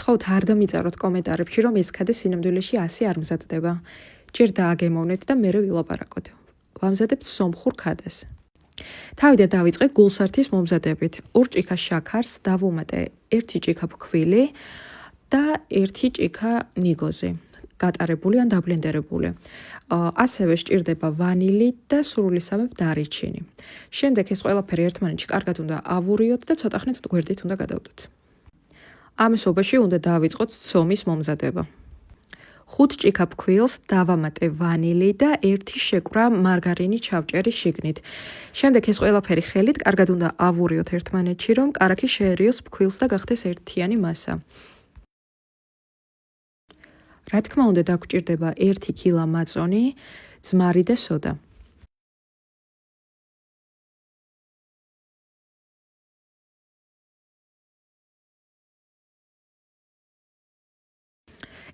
გთხოვთ არ დამიწეროთ კომენტარებში, რომ ეს ქადა სინამდვილეში ასე არ მზადდება. ჯერ დააგემოვნეთ და მერე ვილაპარაკოთ. ვამზადებთ სომხურ ქადას. თავიდან დავიწყე გულსართის მომზადებით. ურჭიქა შაქარს დავუმატე 1 ჭიქა ფქვილი და 1 ჭიქა ნიგოზი. გატარებული ან დაბლენდერებული. ასევე სჭირდება ვანილი და სრულისამებრ დარიჩინი. შემდეგ ეს ყველაფერი ერთმანეთში კარგად უნდა ავურიოთ და ცოტახნით გვერდით უნდა გადავდოთ. ამისობაში უნდა დავიწყოთ ცომის მომზადება. 5 ჭიქა ფქვილს დავამატე ვანილი და 1 შეკვრა მარგარინი ჩავჭერი შიგნით. შემდეგ ეს ყველაფერი ხელით კარგად უნდა ავურიოთ ერთმანეთში, რომ კარაქი შეერიოს ფქვილს და გახდეს ერთიანი მასა. რა თქმა უნდა დაგვჭირდება 1 კილა მაწონი, ძმარი და სოდა.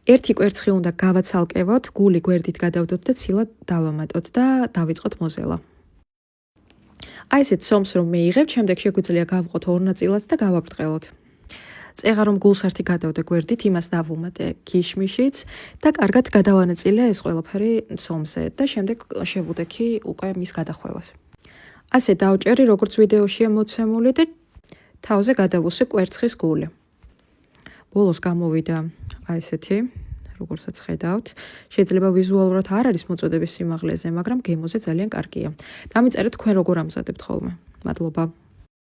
ერთი კვერცხი უნდა გავაცალკევოთ, გული გვერდით გადავდოთ და ცილად დავამატოთ და დავიწყოთ მოზელა. აი ესეთ სომს რომ მეიღებთ, შემდეგ შეგვიძლია გავყოთ ორ ნაწილად და გავაბრტყელოთ. წეღა რომ გულსართი გადავდა გვერდით, იმას დავუმატე ქიშმიშიც და კარგად გადავანაწილე ეს ყველაფერი სომზე და შემდეგ შევუდექი უკვე მის გადახვევას. ასე დავჭერი, როგორც ვიდეოშია მოცემული და თავზე გადავუსვი კვერცხის გული. ბოლოს გამოვიდა აი ესეთი, როგორცაც ხედავთ. შეიძლება ვიზუალურად არ არის მოწოდების სიმაღლეზე, მაგრამ გემოზე ძალიან კარგია. დამიწერეთ თქვენ როგორ ამზადებთ ხოლმე. მადლობა.